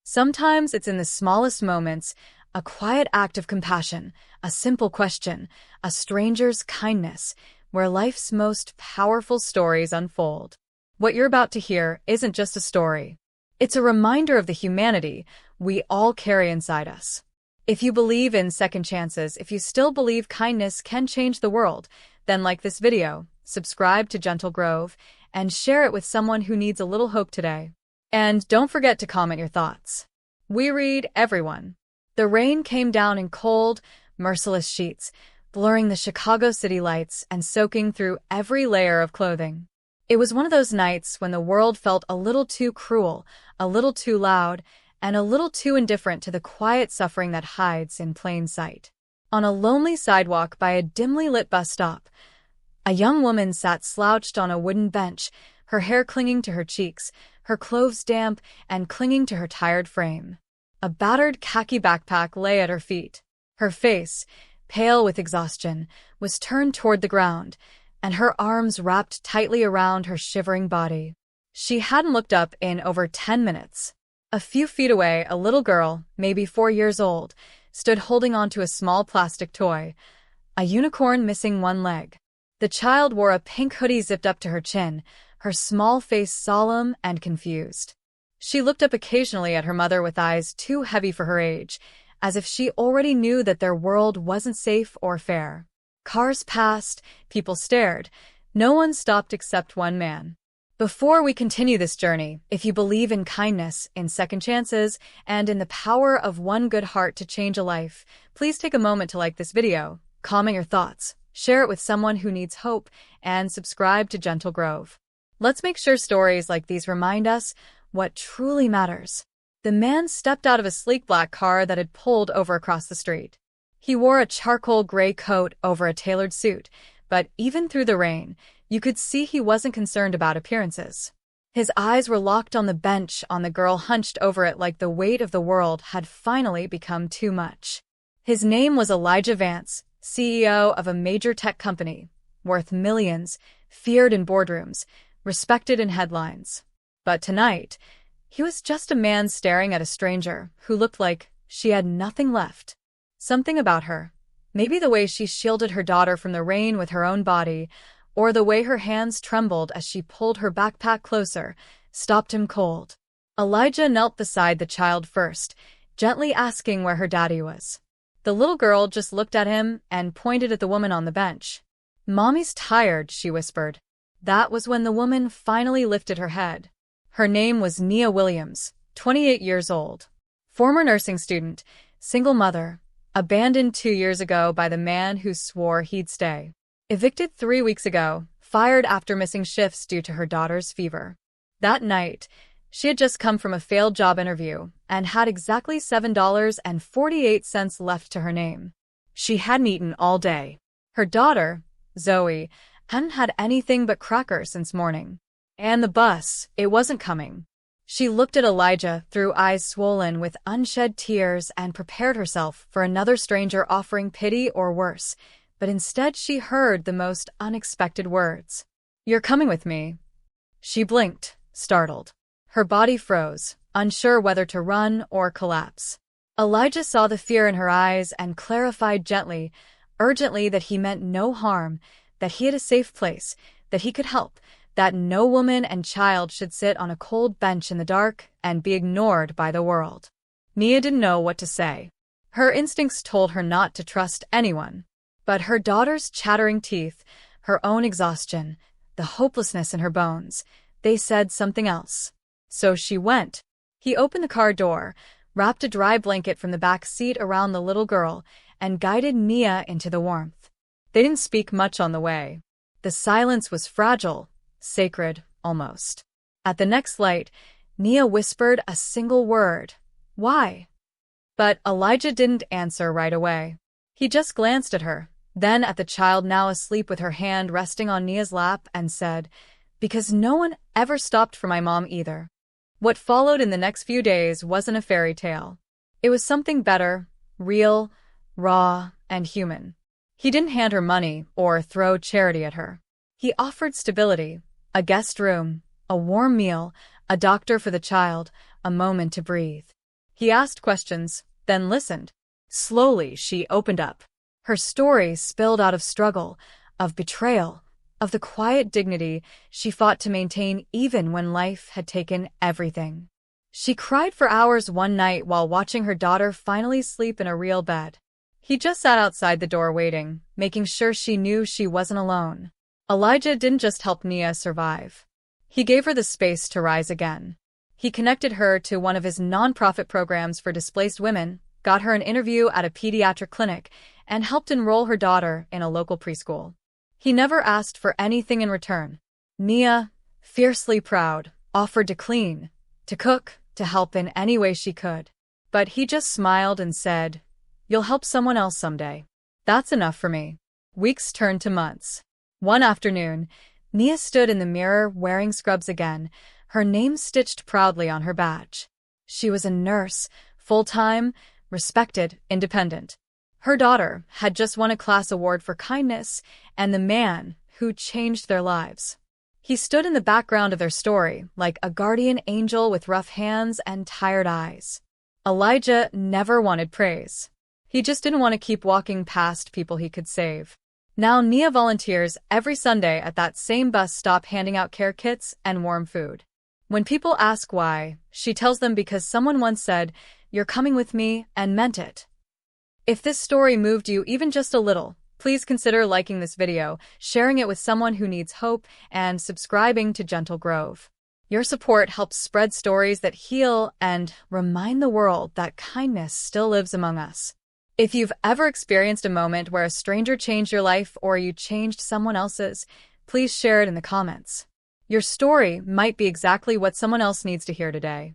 Sometimes it's in the smallest moments, a quiet act of compassion, a simple question, a stranger's kindness, where life's most powerful stories unfold. What you're about to hear isn't just a story. It's a reminder of the humanity we all carry inside us. If you believe in second chances, if you still believe kindness can change the world, then like this video, subscribe to Gentle Grove, and share it with someone who needs a little hope today. And don't forget to comment your thoughts. We read everyone. The rain came down in cold, merciless sheets, blurring the Chicago city lights and soaking through every layer of clothing. It was one of those nights when the world felt a little too cruel, a little too loud, and a little too indifferent to the quiet suffering that hides in plain sight. On a lonely sidewalk by a dimly lit bus stop, a young woman sat slouched on a wooden bench, her hair clinging to her cheeks, her clothes damp and clinging to her tired frame. A battered khaki backpack lay at her feet. Her face, pale with exhaustion, was turned toward the ground, and her arms wrapped tightly around her shivering body. She hadn't looked up in over 10 minutes. A few feet away, a little girl, maybe 4 years old, stood holding onto a small plastic toy, a unicorn missing one leg. The child wore a pink hoodie zipped up to her chin, her small face solemn and confused. She looked up occasionally at her mother with eyes too heavy for her age, as if she already knew that their world wasn't safe or fair. Cars passed, people stared. No one stopped except one man. Before we continue this journey, if you believe in kindness, in second chances, and in the power of one good heart to change a life, please take a moment to like this video, comment your thoughts, share it with someone who needs hope, and subscribe to Gentle Grove. Let's make sure stories like these remind us what truly matters. The man stepped out of a sleek black car that had pulled over across the street. He wore a charcoal gray coat over a tailored suit, but even through the rain, you could see he wasn't concerned about appearances. His eyes were locked on the bench on the girl hunched over it like the weight of the world had finally become too much. His name was Elijah Vance, CEO of a major tech company, worth millions, feared in boardrooms, respected in headlines. But tonight, he was just a man staring at a stranger who looked like she had nothing left. Something about her, maybe the way she shielded her daughter from the rain with her own body, or the way her hands trembled as she pulled her backpack closer, stopped him cold. Elijah knelt beside the child first, gently asking where her daddy was. The little girl just looked at him and pointed at the woman on the bench. "Mommy's tired," she whispered. That was when the woman finally lifted her head. Her name was Nia Williams, 28 years old. Former nursing student, single mother, abandoned 2 years ago by the man who swore he'd stay. Evicted 3 weeks ago, fired after missing shifts due to her daughter's fever. That night, she had just come from a failed job interview and had exactly $7.48 left to her name. She hadn't eaten all day. Her daughter, Zoe, hadn't had anything but crackers since morning. And the bus, it wasn't coming. She looked at Elijah through eyes swollen with unshed tears and prepared herself for another stranger offering pity or worse, but instead she heard the most unexpected words. "You're coming with me." She blinked, startled. Her body froze, unsure whether to run or collapse. Elijah saw the fear in her eyes and clarified gently, urgently, that he meant no harm, that he had a safe place, that he could help, that no woman and child should sit on a cold bench in the dark and be ignored by the world. Nia didn't know what to say. Her instincts told her not to trust anyone. But her daughter's chattering teeth, her own exhaustion, the hopelessness in her bones, they said something else. So she went. He opened the car door, wrapped a dry blanket from the back seat around the little girl, and guided Nia into the warmth. They didn't speak much on the way. The silence was fragile, sacred, almost. At the next light, Nia whispered a single word. "Why?" But Elijah didn't answer right away. He just glanced at her, then at the child now asleep with her hand resting on Nia's lap, and said, "Because no one ever stopped for my mom either." What followed in the next few days wasn't a fairy tale. It was something better, real, raw, and human. He didn't hand her money or throw charity at her. He offered stability, a guest room, a warm meal, a doctor for the child, a moment to breathe. He asked questions, then listened. Slowly, she opened up. Her story spilled out of struggle, of betrayal, of the quiet dignity she fought to maintain even when life had taken everything. She cried for hours one night while watching her daughter finally sleep in a real bed. He just sat outside the door waiting, making sure she knew she wasn't alone. Elijah didn't just help Nia survive. He gave her the space to rise again. He connected her to one of his nonprofit programs for displaced women, got her an interview at a pediatric clinic, and helped enroll her daughter in a local preschool. He never asked for anything in return. Nia, fiercely proud, offered to clean, to cook, to help in any way she could. But he just smiled and said, "You'll help someone else someday. That's enough for me." Weeks turned to months. One afternoon, Nia stood in the mirror wearing scrubs again, her name stitched proudly on her badge. She was a nurse, full-time, respected, independent. Her daughter had just won a class award for kindness, and the man who changed their lives. He stood in the background of their story, like a guardian angel with rough hands and tired eyes. Elijah never wanted praise. He just didn't want to keep walking past people he could save. Now Nia volunteers every Sunday at that same bus stop handing out care kits and warm food. When people ask why, she tells them because someone once said, "You're coming with me," and meant it. If this story moved you even just a little, please consider liking this video, sharing it with someone who needs hope, and subscribing to Gentle Grove. Your support helps spread stories that heal and remind the world that kindness still lives among us. If you've ever experienced a moment where a stranger changed your life or you changed someone else's, please share it in the comments. Your story might be exactly what someone else needs to hear today.